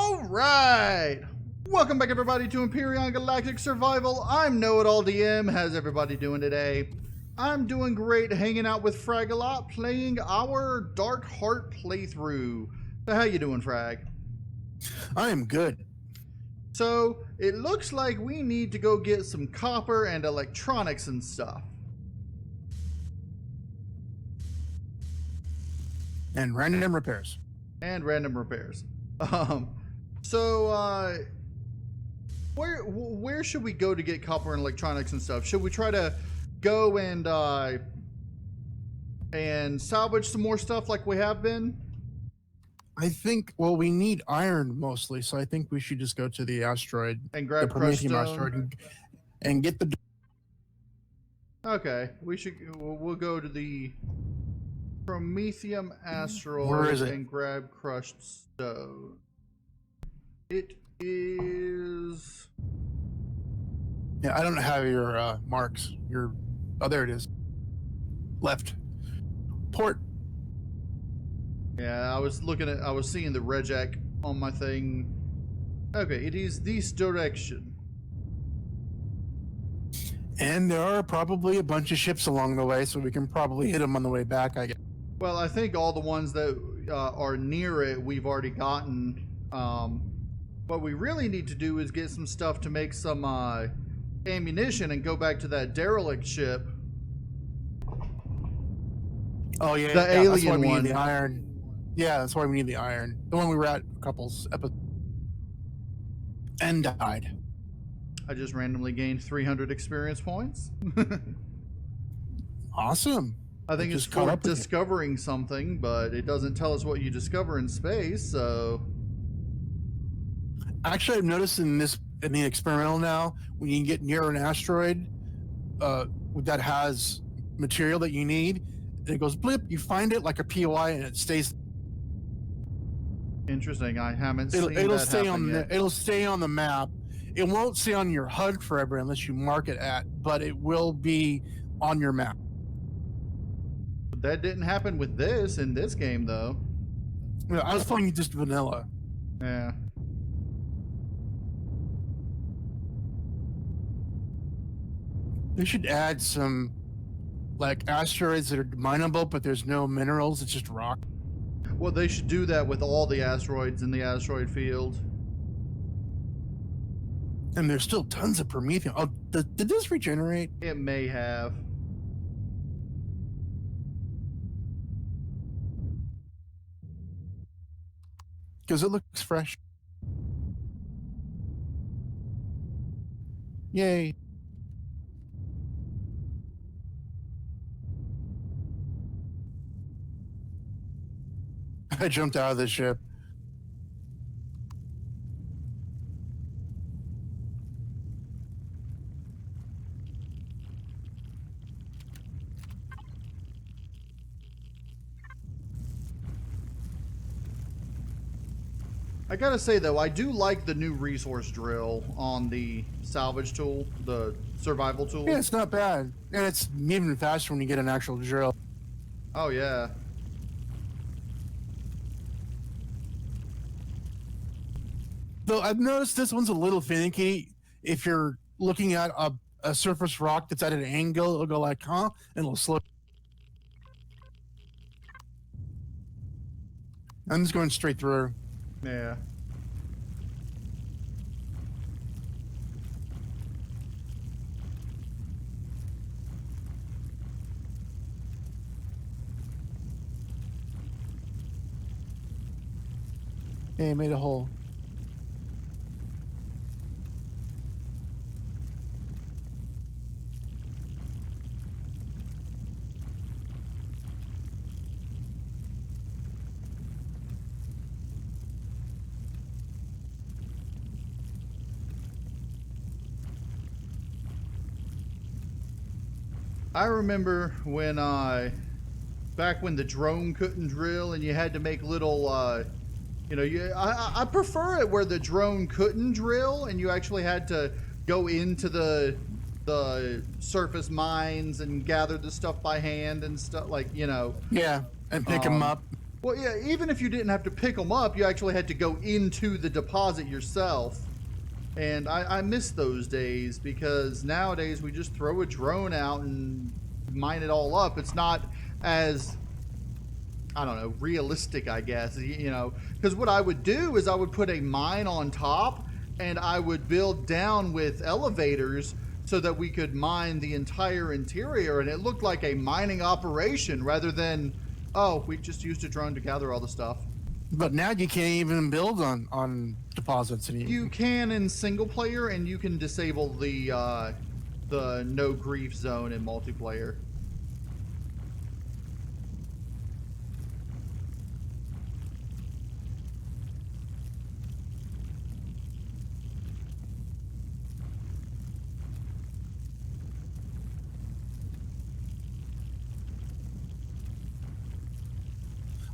Alright! Welcome back everybody to Empyrion Galactic Survival. I'm KnowItAllDM. How's everybody doing today? I'm doing great hanging out with FRAGaLOT playing our Dark Heart playthrough. So how you doing, Frag? I am good. So it looks like we need to go get some copper and electronics and stuff. And random repairs. And random repairs. Where should we go to get copper and electronics and stuff? Should we try to go and salvage some more stuff like we have been? I think, well, we need iron mostly, so I think we should just go to the asteroid And grab the crushed Prometheum stone? asteroid and get the. Okay, we'll go to the Prometheum asteroid. Where is it? And grab crushed stone. It is. Yeah, I don't have your marks. Your, oh, there it is. Left. Port. Yeah, I was seeing the reject on my thing. Okay, it is this direction. And there are probably a bunch of ships along the way, so we can probably hit them on the way back, I guess. Well, I think all the ones that are near it we've already gotten. What we really need to do is get some stuff to make some ammunition and go back to that derelict ship. Oh yeah, The alien that's why we one. need the iron. Yeah, that's why we need the iron. The one we were at a couple episodes and died. I just randomly gained 300 experience points. Awesome. I think it's just caught for up with you. discovering something, but it doesn't tell us what you discover in space, so... Actually, I've noticed in the experimental now, when you get near an asteroid that has material that you need, and it goes blip, you find it like a POI and it stays. Interesting, I haven't seen It'll that stay happen on yet. it'll stay on the map. It won't stay on your HUD forever unless you mark it but it will be on your map. That didn't happen with this in this game, though. Yeah, I was playing just vanilla. Yeah. They should add some like asteroids that are mineable, but there's no minerals. It's just rock. Well, they should do that with all the asteroids in the asteroid field. And there's still tons of Prometheum. Oh, did this regenerate? It may have. Because it looks fresh. Yay. I jumped out of the ship. I gotta say, though, I do like the new resource drill on the salvage tool, the survival tool. Yeah, it's not bad. And it's even faster when you get an actual drill. Oh, yeah. Though I've noticed this one's a little finicky. If you're looking at a surface rock that's at an angle, it'll go like, huh? And it'll slow. I'm just going straight through. Yeah. Hey, I made a hole. I remember when back when the drone couldn't drill and you had to make little I prefer it where the drone couldn't drill and you actually had to go into the surface mines and gather the stuff by hand and stuff, like, you know. Yeah, and pick them up. Well, yeah, even if you didn't have to pick them up, you actually had to go into the deposit yourself. And I miss those days because nowadays we just throw a drone out and mine it all up. It's not as, I don't know, realistic, I guess, you know, because what I would do is I would put a mine on top and I would build down with elevators so that we could mine the entire interior, and it looked like a mining operation rather than, oh, we just used a drone to gather all the stuff. But now you can't even build on deposits anymore. You can in single player, and you can disable the no grief zone in multiplayer.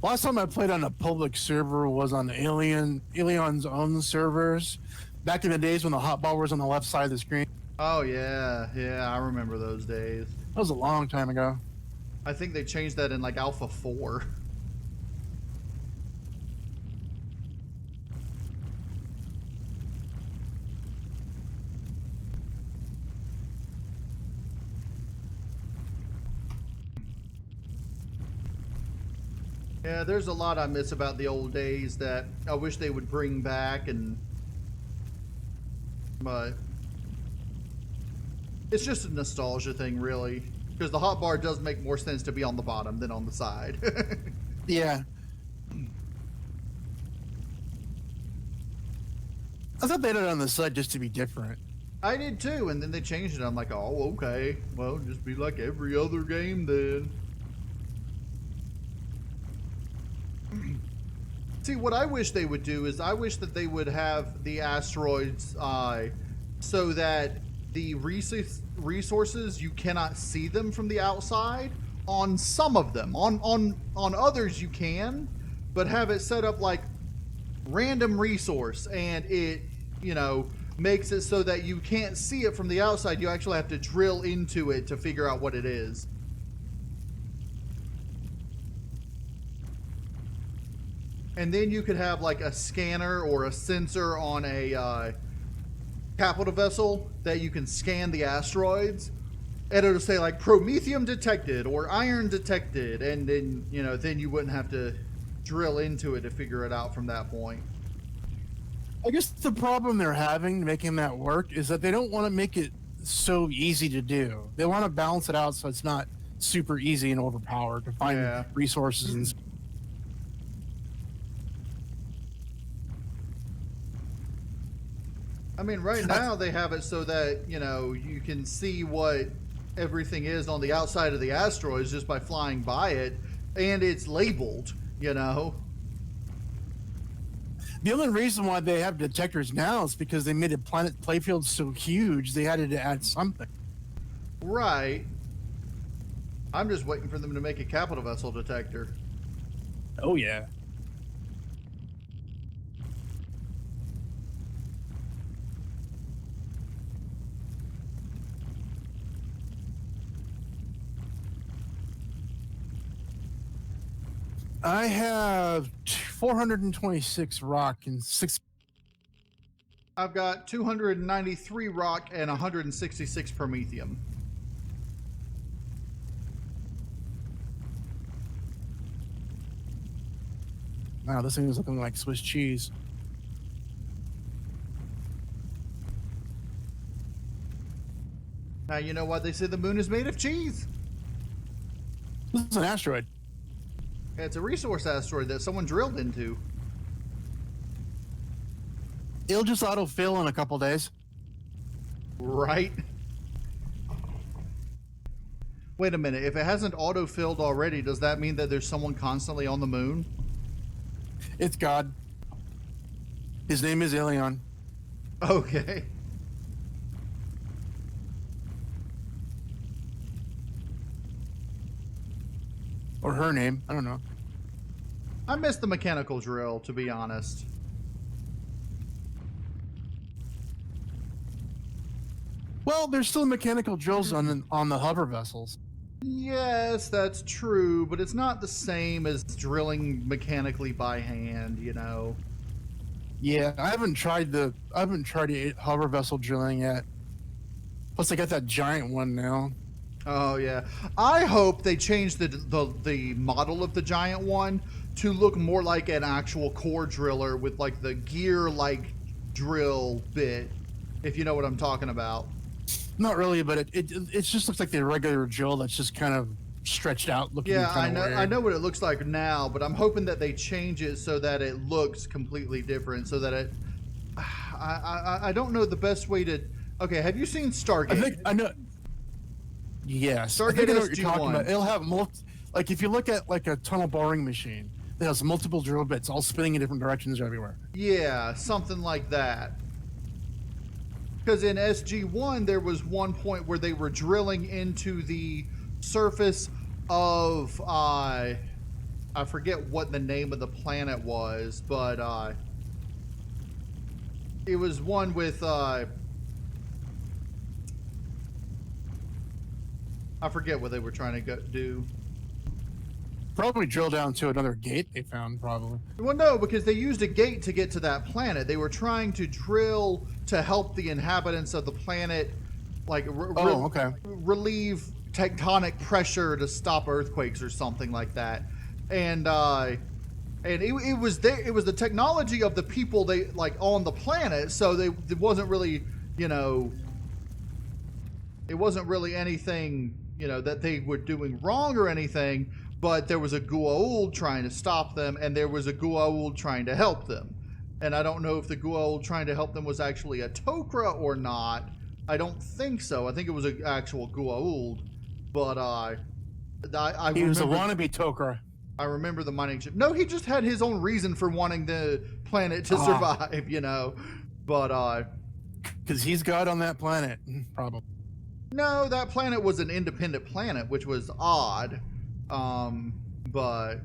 Last time I played on a public server was on Alion's own servers, back in the days when the hotbar was on the left side of the screen. Oh yeah, yeah, I remember those days. That was a long time ago. I think they changed that in like Alpha 4. Yeah, there's a lot I miss about the old days that I wish they would bring back, but it's just a nostalgia thing, really, because the hotbar does make more sense to be on the bottom than on the side. Yeah. I thought they had it on the side just to be different. I did too, and then they changed it. I'm like, oh, okay, well, just be like every other game then. See, what I wish they would do is I wish that they would have the asteroids so that the resources, you cannot see them from the outside on some of them. On others you can, but have it set up like random resource, and it, you know, makes it so that you can't see it from the outside. You actually have to drill into it to figure out what it is. And then you could have like a scanner or a sensor on a capital vessel that you can scan the asteroids, and it'll say like promethium detected or iron detected, and then, you know, then you wouldn't have to drill into it to figure it out from that point. I guess the problem they're having making that work is that they don't want to make it so easy to do. They want to balance it out so it's not super easy and overpowered to find resources and I mean, right now they have it so that, you know, you can see what everything is on the outside of the asteroids just by flying by it, and it's labeled, you know. The only reason why they have detectors now is because they made a planet playfield so huge they had to add something. Right. I'm just waiting for them to make a capital vessel detector. Oh yeah. I have 426 rock and 6. I've got 293 rock and 166 promethium. Wow, this thing is looking like Swiss cheese. Now you know why they say the moon is made of cheese. This is an asteroid. It's a resource asteroid that someone drilled into. It'll just auto-fill in a couple days. Right. Wait a minute. If it hasn't auto-filled already, does that mean that there's someone constantly on the moon? It's God. His name is Ilion. Okay. Or her name. I don't know. I miss the mechanical drill, to be honest. Well, there's still mechanical drills on the hover vessels. Yes, that's true, but it's not the same as drilling mechanically by hand, you know. Yeah, I haven't tried the hover vessel drilling yet. Plus, I got that giant one now. Oh yeah, I hope they change the model of the giant one to look more like an actual core driller with like the gear like drill bit, if you know what I'm talking about. Not really, but it just looks like the regular drill that's just kind of stretched out, looking Yeah, kind of weird. I know what it looks like now, but I'm hoping that they change it so that it looks completely different, so that it. I don't know the best way to. Okay, have you seen Stargate? I know. Yes, Stargate I think I know what SG1. you're talking about. It'll have like if you look at like a tunnel boring machine that has multiple drill bits all spinning in different directions everywhere. Yeah, something like that. Because in SG1, there was one point where they were drilling into the surface of, I forget what the name of the planet was, but it was one with, I forget what they were trying to do. Probably drill down to another gate they found, probably. Well, no, because they used a gate to get to that planet. They were trying to drill to help the inhabitants of the planet, like, relieve tectonic pressure to stop earthquakes or something like that. And it was the technology of the people they like on the planet. So it wasn't really, you know, it wasn't really anything, you know, that they were doing wrong or anything. But there was a Goa'uld trying to stop them, and there was a Goa'uld trying to help them. And I don't know if the Goa'uld trying to help them was actually a Tok'ra or not. I don't think so. I think it was an actual Goa'uld. But he was a wannabe Tok'ra. I remember the mining ship. No, he just had his own reason for wanting the planet to survive, you know. But because he's God on that planet, probably. No, that planet was an independent planet, which was odd. But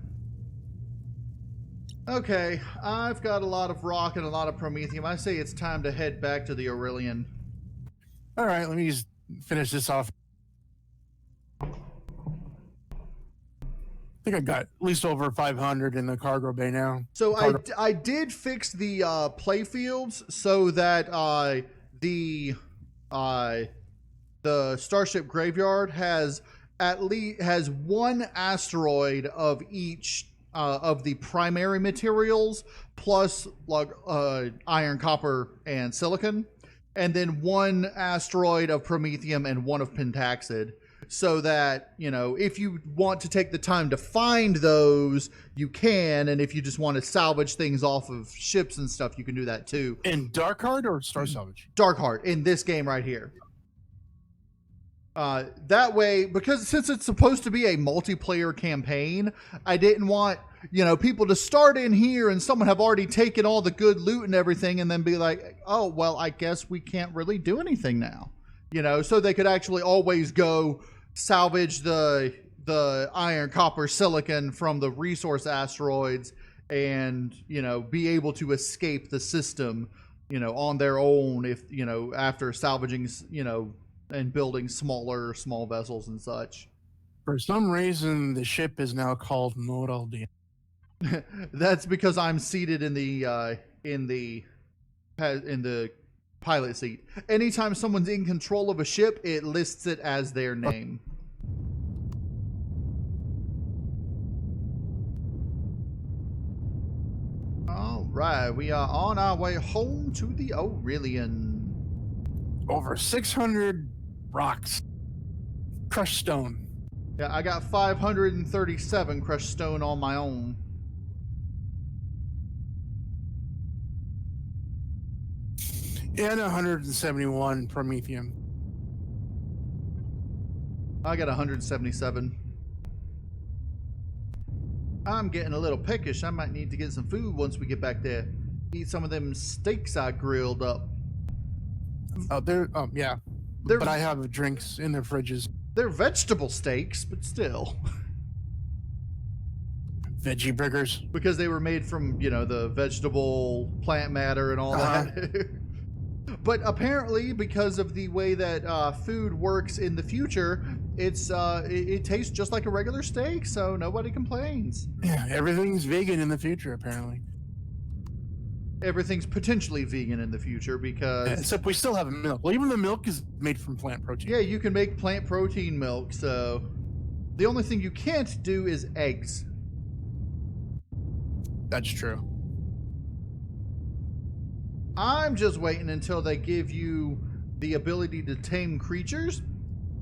okay, I've got a lot of rock and a lot of promethium. I say it's time to head back to the Aurelian. All right, let me just finish this off. I think I got at least over 500 in the cargo bay now. So I did fix the play fields so that the Starship Graveyard has one asteroid of each of the primary materials, plus like iron, copper, and silicon, and then one asteroid of promethium and one of pentaxid. So that, you know, if you want to take the time to find those, you can, and if you just want to salvage things off of ships and stuff, you can do that too. In Darkheart or Star Salvage? Darkheart, in this game right here. That way, because since it's supposed to be a multiplayer campaign, I didn't want, you know, people to start in here and someone have already taken all the good loot and everything and then be like, oh, well, I guess we can't really do anything now. You know, so they could actually always go salvage the iron, copper, silicon from the resource asteroids and, you know, be able to escape the system, you know, on their own if, you know, after salvaging, you know, and building small vessels and such. For some reason, the ship is now called KnowItAllDM. That's because I'm seated in the pilot seat. Anytime someone's in control of a ship, it lists it as their name. All right, we are on our way home to the Aurelian. Over 600 rocks. Crushed stone. Yeah, I got 537 crushed stone on my own. And 171 promethium. I got 177. I'm getting a little peckish. I might need to get some food once we get back there. Eat some of them steaks I grilled up. Yeah. But I have drinks in their fridges. They're vegetable steaks, but still. Veggie burgers. Because they were made from, you know, the vegetable plant matter and all that. But apparently, because of the way that food works in the future, it tastes just like a regular steak, so nobody complains. Yeah, everything's vegan in the future apparently. Everything's potentially vegan in the future because except we still have milk. Well, even the milk is made from plant protein. yeah, you can make plant protein milk. So the only thing you can't do is eggs. That's true. I'm just waiting until they give you the ability to tame creatures,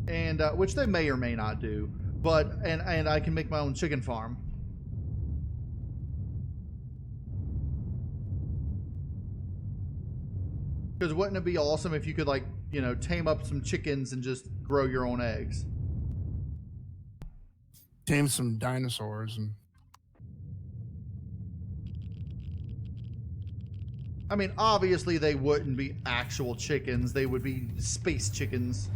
and which they may or may not do. But and I can make my own chicken farm. Because wouldn't it be awesome if you could, like, you know, tame up some chickens and just grow your own eggs? Tame some dinosaurs and. I mean, obviously they wouldn't be actual chickens. They would be space chickens.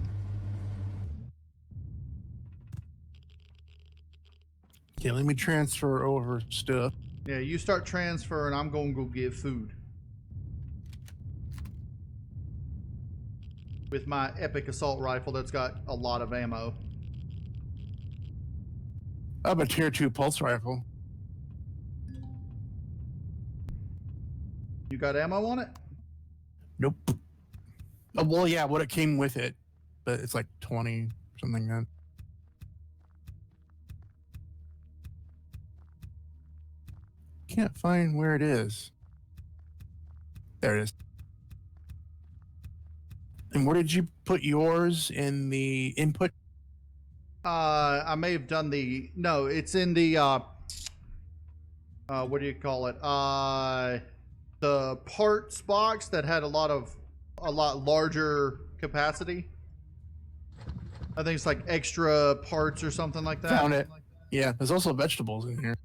Okay, let me transfer over stuff. Yeah, you start transferring. I'm going to go get food. With my epic assault rifle that's got a lot of ammo. I have a tier 2 pulse rifle. You got ammo on it? Nope. Oh, well, yeah, what it came with it, but it's like 20 something then. Can't find where it is. There it is. And where did you put yours in the input? I may have done the... No, it's in the... what do you call it? The parts box that had a lot larger capacity. I think it's like extra parts or something like that. Found it. Yeah, there's also vegetables in here.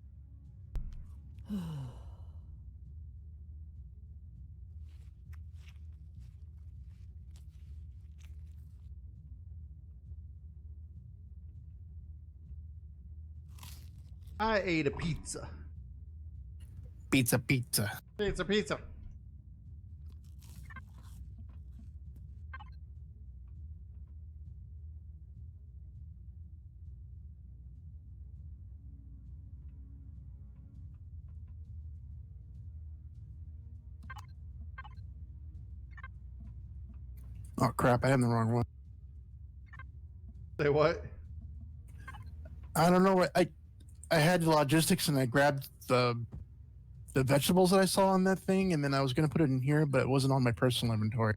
I ate a pizza. Pizza. Pizza. Oh crap, I had the wrong one. Say what? I don't know what I had logistics and I grabbed the vegetables that I saw on that thing, and then I was going to put it in here, but it wasn't on my personal inventory.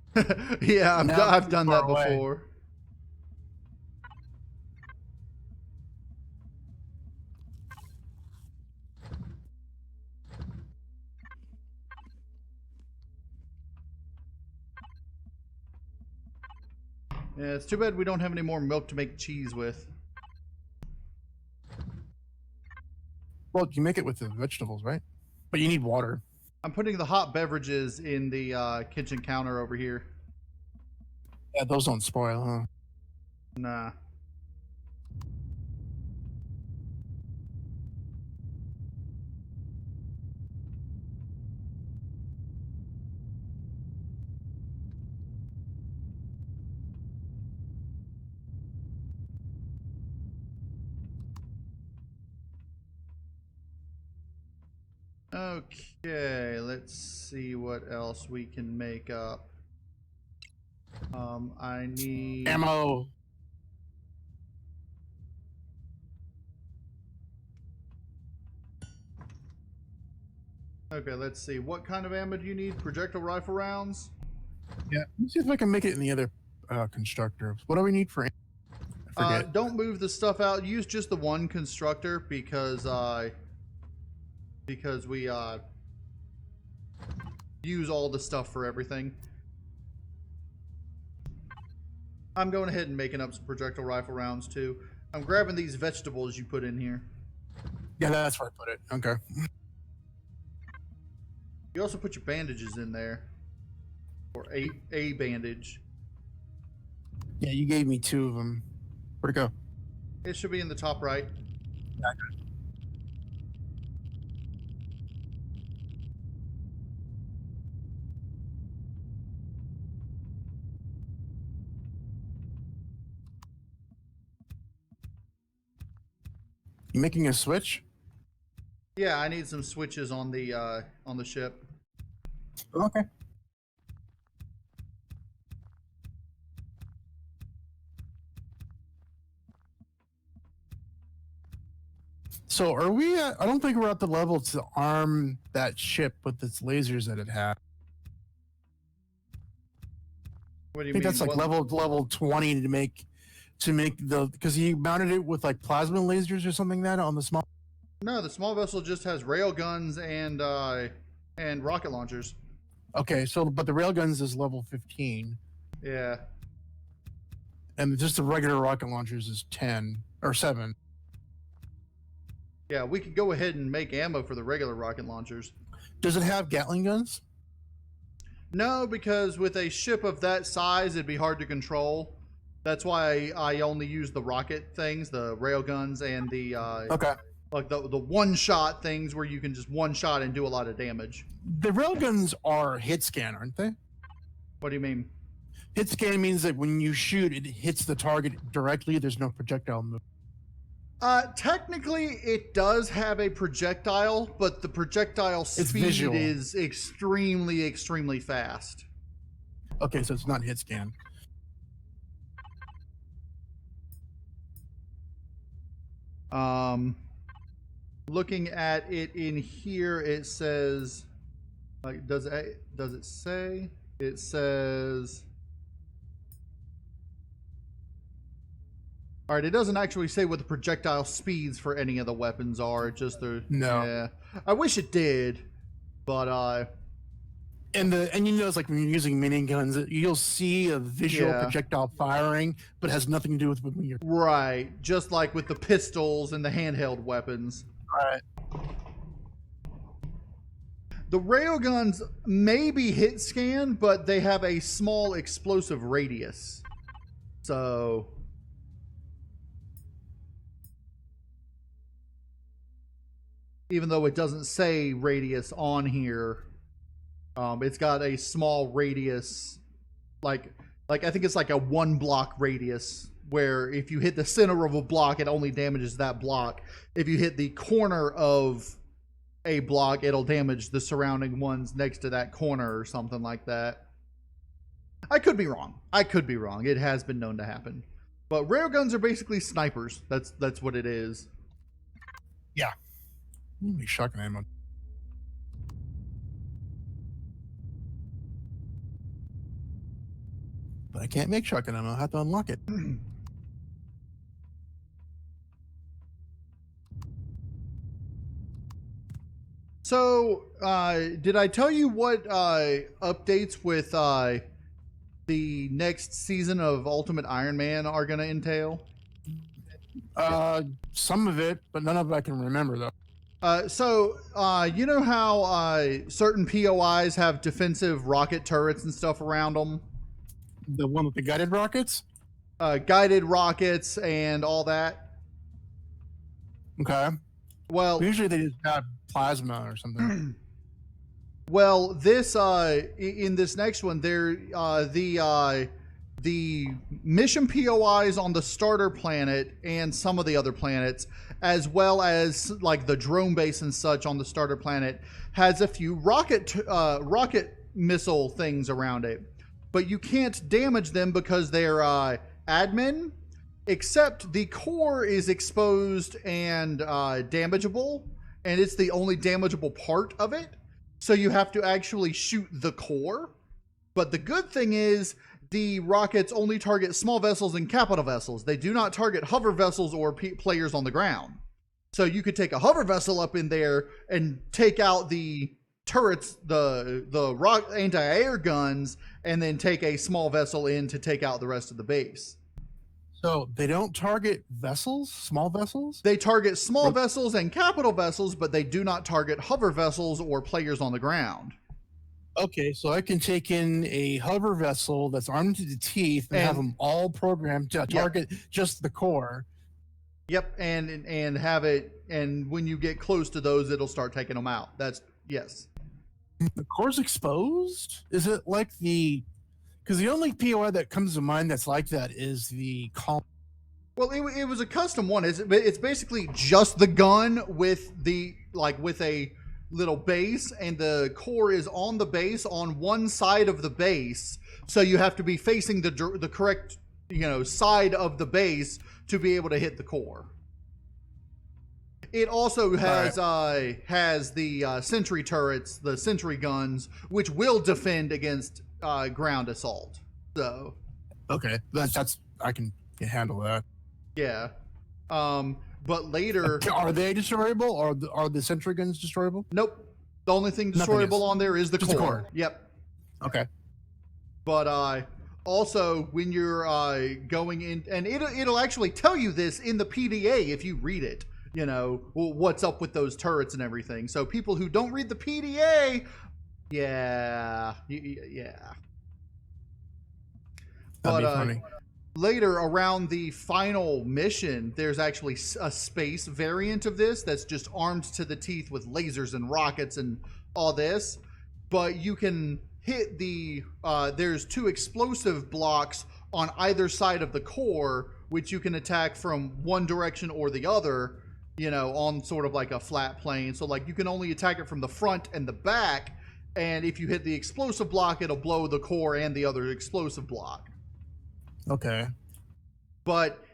Yeah, I've done that before. Yeah, it's too bad we don't have any more milk to make cheese with. Well, you make it with the vegetables, right? But you need water. I'm putting the hot beverages in the kitchen counter over here. Yeah, those don't spoil, huh? Nah. Okay, let's see what else we can make up. I need ammo. Okay, let's see. What kind of ammo do you need? Projectile rifle rounds? Yeah, let's see if I can make it in the other constructor. What do we need for? I forget. Don't move the stuff out. Use just the one constructor because we use all the stuff for everything. I'm going ahead and making up some projectile rifle rounds too. I'm grabbing these vegetables you put in here. Yeah, that's where I put it. Okay. You also put your bandages in there. Or a bandage. Yeah, you gave me 2 of them. Where'd it go? It should be in the top right. Yeah, I got it. You making a switch? Yeah, I need some switches on the ship. Okay. So are we at, I don't think we're at the level to arm that ship with its lasers that it has. What do you I think mean? that's like level 20 to make the, because he mounted it with like plasma lasers or something like that on the small. No, the small vessel just has rail guns and rocket launchers. Okay, so but the railguns is level 15. Yeah. And just the regular rocket launchers is 10 or 7. Yeah, we could go ahead and make ammo for the regular rocket launchers. Does it have Gatling guns? No, because with a ship of that size, it'd be hard to control. That's why I only use the rocket things, the rail guns, and the Okay. like the one-shot things where you can just one-shot and do a lot of damage. The railguns are hit scan, aren't they? What do you mean? Hit scan means that when you shoot, it hits the target directly. There's no projectile move. Technically, it does have a projectile, but the projectile speed is extremely, extremely fast. Okay, so it's not hit scan. Looking at it in here, it says, like, does it say? It says, all right, it doesn't actually say what the projectile speeds for any of the weapons are. Just the no. Yeah, I wish it did, but and you know, it's like when you're using miniguns, you'll see a visual projectile firing, but it has nothing to do with when you're right. Just like with the pistols and the handheld weapons. Right. The railguns may be hit scan, but they have a small explosive radius. So even though it doesn't say radius on here, it's got a small radius, like I think it's like a 1 block radius, where if you hit the center of a block, it only damages that block. If you hit the corner of a block, it'll damage the surrounding ones next to that corner or something like that. I could be wrong. It has been known to happen. But railguns are basically snipers. That's what it is. Yeah. Be shotgun ammo. But I can't make shotgun ammo. I have to unlock it. So, did I tell you what updates with the next season of Ultimate Iron Man are going to entail? Some of it, but none of it I can remember, though. So, you know how certain POIs have defensive rocket turrets and stuff around them? The one with the guided rockets? Guided rockets and all that? Okay. Well, usually they just have plasma or something. Well, this in this next one, there the mission POIs on the starter planet and some of the other planets, as well as like the drone base and such on the starter planet, has a few rocket missile things around it, but you can't damage them because they're admin. Except the core is exposed and damageable, and it's the only damageable part of it. So you have to actually shoot the core. But the good thing is the rockets only target small vessels and capital vessels. They do not target hover vessels or players on the ground. So you could take a hover vessel up in there and take out the turrets, the anti-air guns, and then take a small vessel in to take out the rest of the base. So they don't target vessels, small vessels? They target small vessels and capital vessels, but they do not target hover vessels or players on the ground. Okay, so I can take in a hover vessel that's armed to the teeth and have them all programmed to target just the core. Yep, and have it, and when you get close to those, it'll start taking them out. Yes. The core's exposed? Is it like the... Because the only POI that comes to mind that's like that is the colony. Well, it was a custom one. It's basically just the gun with with a little base, and the core is on the base on one side of the base. So you have to be facing the correct side of the base to be able to hit the core. It also has the sentry turrets, the sentry guns, which will defend against ground assault. So okay, that's I can handle that. Yeah. But later... Are they destroyable? Or are the sentry guns destroyable? Nope. The only thing destroyable on there is the core. The core. Yep. Okay. But also, when you're going in... And it'll actually tell you this in the PDA if you read it. What's up with those turrets and everything. So people who don't read the PDA... Yeah. That'd be funny. Later, around the final mission, there's actually a space variant of this that's just armed to the teeth with lasers and rockets and all this. But you can hit there's 2 explosive blocks on either side of the core, which you can attack from one direction or the other, on sort of like a flat plane. So like you can only attack it from the front and the back. And if you hit the explosive block, it'll blow the core and the other explosive block. Okay. But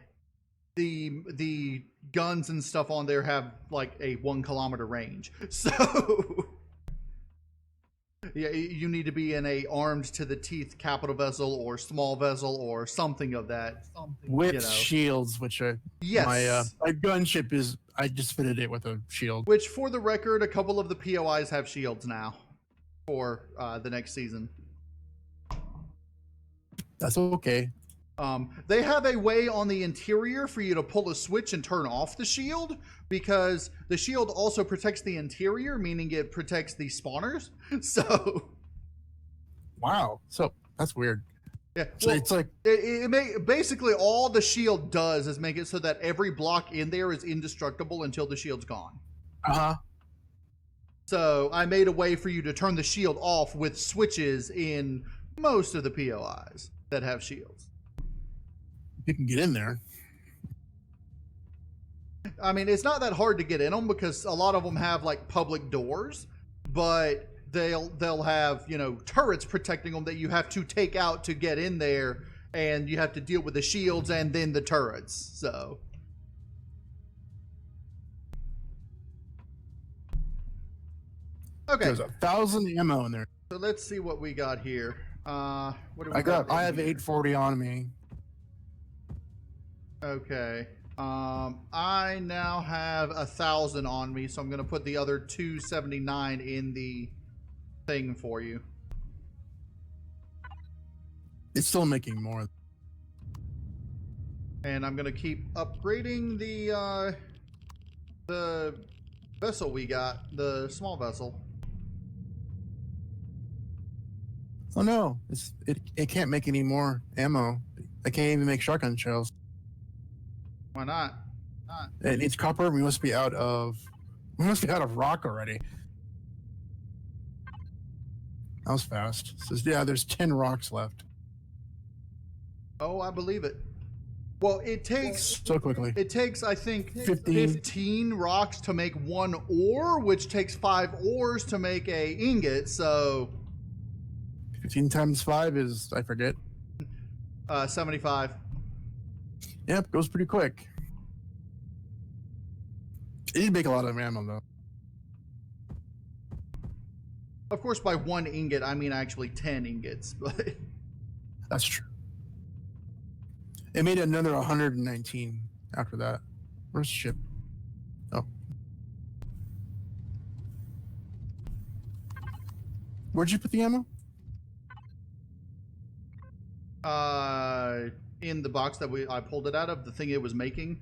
the guns and stuff on there have like a 1 kilometer range. So yeah, you need to be in a armed to the teeth capital vessel or small vessel or something of that. With shields, which are yes. My gunship is. I just fitted it with a shield. Which, for the record, a couple of the POIs have shields now for the next season. That's okay. They have a way on the interior for you to pull a switch and turn off the shield, because the shield also protects the interior, meaning it protects the spawners. So, wow. So that's weird. Yeah. So it's like basically all the shield does is make it so that every block in there is indestructible until the shield's gone. So I made a way for you to turn the shield off with switches in most of the POIs that have shields. You can get in there. I mean, it's not that hard to get in them because a lot of them have like public doors, but they'll have, turrets protecting them that you have to take out to get in there, and you have to deal with the shields and then the turrets. So okay. There's 1,000 ammo in there. So let's see what we got here. What do we I have 840 on me. Okay. I now have 1,000 on me, so I'm going to put the other 279 in the thing for you. It's still making more. And I'm going to keep upgrading the vessel we got, the small vessel. Oh no, it can't make any more ammo. I can't even make shotgun shells. Why not? It needs copper. We must be out of rock already. That was fast. So, yeah, there's 10 rocks left. Oh, I believe it. Well, it takes so quickly. It takes, I think, 15 rocks to make 1 ore, which takes 5 ores to make a ingot. So 15 times 5 is, I forget. 75. Yep, goes pretty quick. It'd make a lot of ammo though. Of course, by 1 ingot, I mean actually 10 ingots, but that's true. It made another 119 after that. Where's the ship? Oh. Where'd you put the ammo? In the box that I pulled it out of, the thing it was making.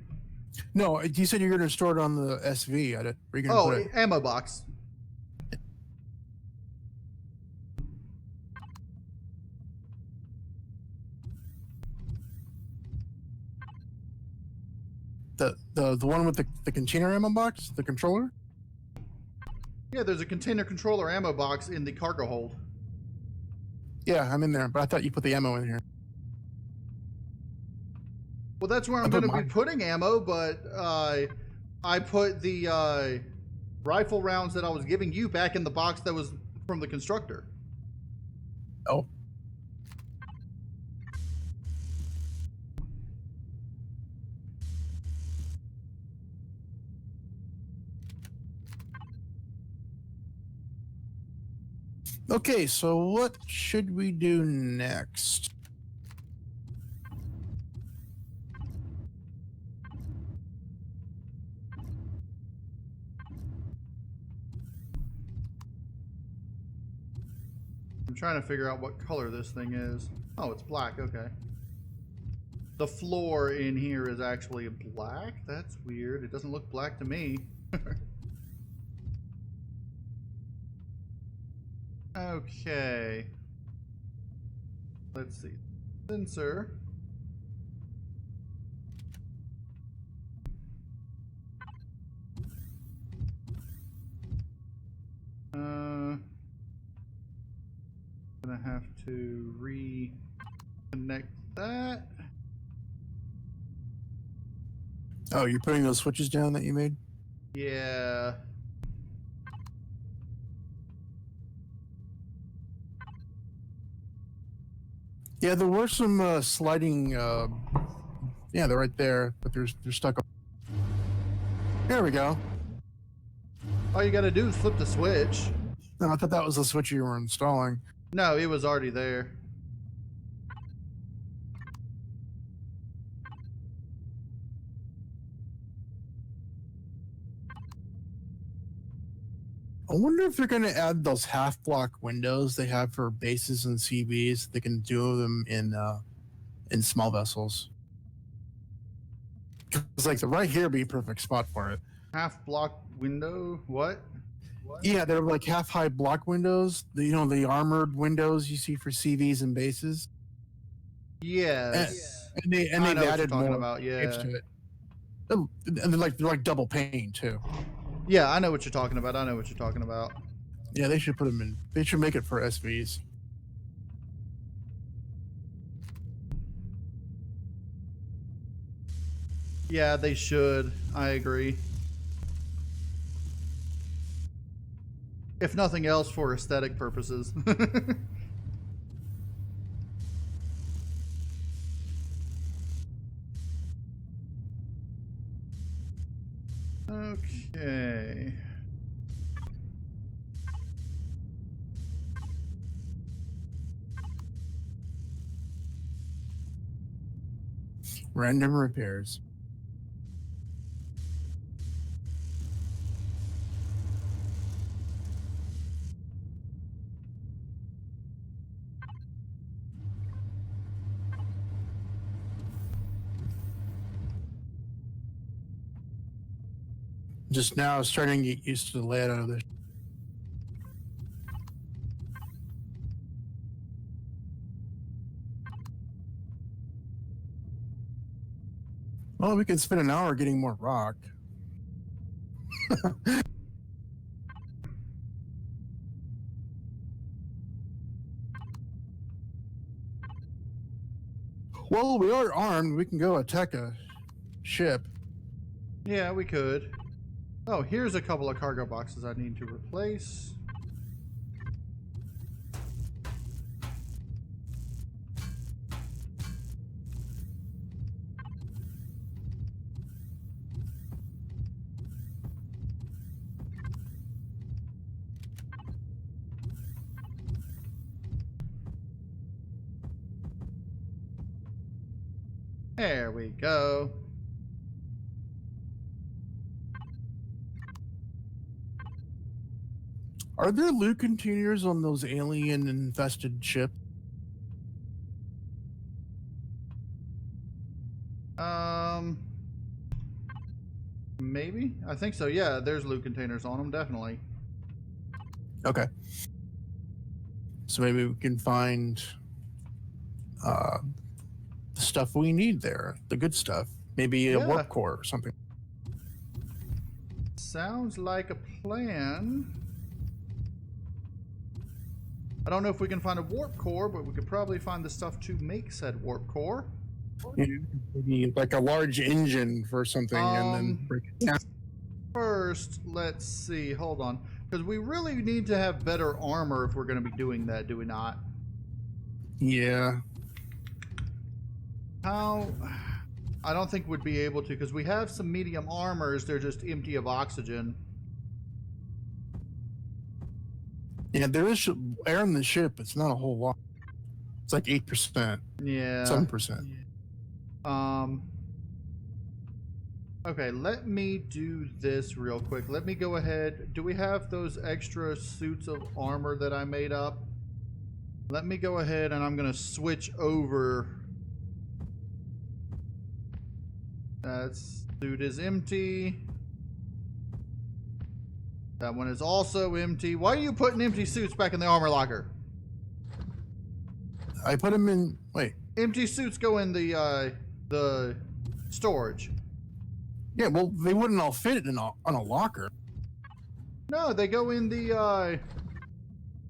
No, you said you're going to store it on the SV. Where are you going to put it? Ammo box. The one with the container ammo box, the controller? Yeah, there's a container controller ammo box in the cargo hold. Yeah, I'm in there, but I thought you put the ammo in here. Well, that's where I'm going to be putting ammo, but I put the rifle rounds that I was giving you back in the box that was from the constructor. Oh. Okay, so what should we do next? I'm trying to figure out what color this thing is. Oh, it's black. Okay. The floor in here is actually black? That's weird. It doesn't look black to me. Okay. Let's see. Sensor. Gonna have to reconnect that. Oh, you're putting those switches down that you made? Yeah. Yeah, there were some sliding. Yeah, they're right there, but they're stuck. There we go. All you gotta do is flip the switch. No, I thought that was the switch you were installing. No, it was already there. I wonder if they're going to add those half-block windows they have for bases and CBs. They can do them in small vessels. It's like the right here be a perfect spot for it. Half block window? What? Yeah, they're like half-high block windows. The armored windows you see for CVs and bases. Yes. And they've added more about. Yeah. to it. And they're like double pane too. Yeah, I know what you're talking about. I know what you're talking about. Yeah, they should put them in. They should make it for SVs. Yeah, they should. I agree. If nothing else, for aesthetic purposes. Okay. Random repairs. Just now starting to get used to the layout of this. Well, we can spend an hour getting more rock. Well, we are armed. We can go attack a ship. Yeah, we could. Oh, here's a couple of cargo boxes I need to replace. There we go. Are there loot containers on those alien infested ships? Maybe? I think so. Yeah, there's loot containers on them, definitely. Okay. So maybe we can find the stuff we need there, the good stuff. Maybe a warp core or something. Sounds like a plan. I don't know if we can find a warp core, but we could probably find the stuff to make said warp core. Maybe like a large engine for something, and then break it down. First, let's see. Hold on, because we really need to have better armor if we're going to be doing that. Do we not? Yeah. How? I don't think we'd be able to, because we have some medium armors. They're just empty of oxygen. Yeah, there is air in the ship. It's not a whole lot. It's like 8%. Yeah. 7%. Okay, let me do this real quick. Let me go ahead. Do we have those extra suits of armor that I made up? Let me go ahead and I'm going to switch over. That suit is empty. That one is also empty. Why are you putting empty suits back in the armor locker? I put them in. Wait. Empty suits go in the storage. Yeah, well, they wouldn't all fit on a locker. No, they go in the.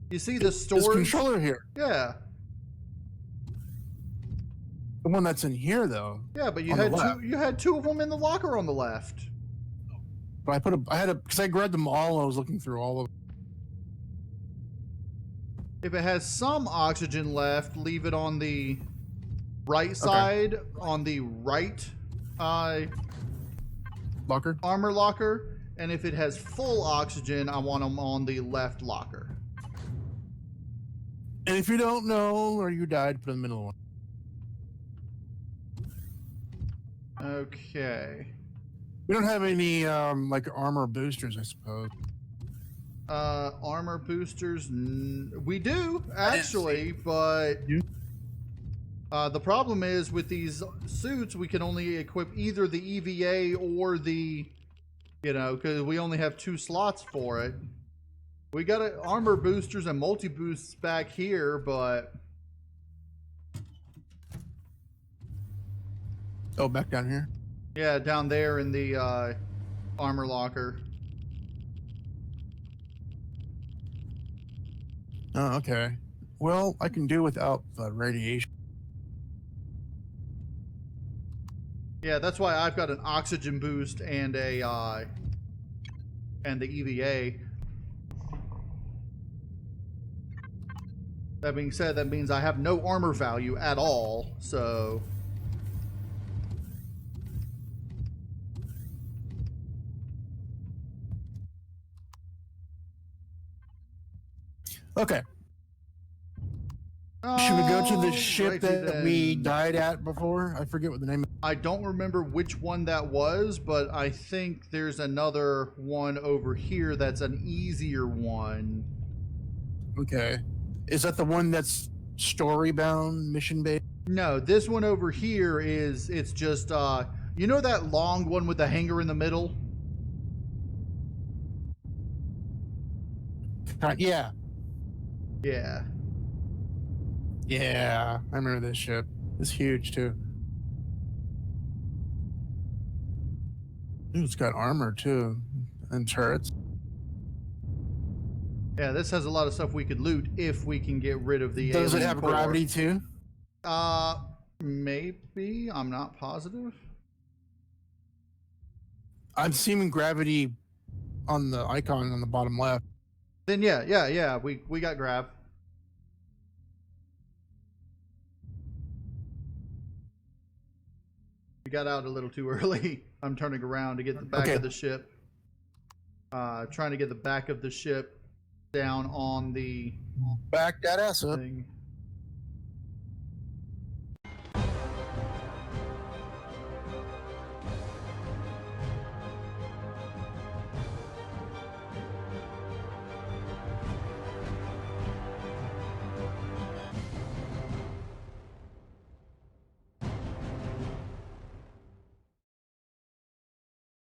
You see the storage? This controller here. Yeah. The one that's in here, though. Yeah, but you had two of them in the locker on the left. But because I grabbed them all. I was looking through all of them. If it has some oxygen left, leave it on the right side, on the right locker, armor locker. And if it has full oxygen, I want them on the left locker. And if you don't know or you died, put them in the middle one. Okay. We don't have any like armor boosters, I suppose. Armor boosters, we do actually, but the problem is with these suits, we can only equip either the EVA or the, because we only have 2 slots for it. We got armor boosters and multi boosts back here, but back down here. Yeah, down there in the armor locker. Oh, okay. Well, I can do without radiation. Yeah, that's why I've got an oxygen boost and a and the EVA. That being said, that means I have no armor value at all, so. Okay. Should we go to the ship that we died at before? I forget what the name is. I don't remember which one that was, but I think there's another one over here that's an easier one. Okay. Is that the one that's story-bound, mission-based? No, this one over here it's just, you know that long one with the hangar in the middle? Yeah. Yeah. Yeah, I remember this ship. It's huge, too. Ooh, it's got armor, too. And turrets. Yeah, this has a lot of stuff we could loot if we can get rid of the Does it have core. gravity, too? Maybe. I'm not positive. I'm seeing gravity on the icon on the bottom left. Then yeah. We got grav. We got out a little too early. I'm turning around to get the back of the ship. Trying to get the back of the ship down on the back that ass up. thing.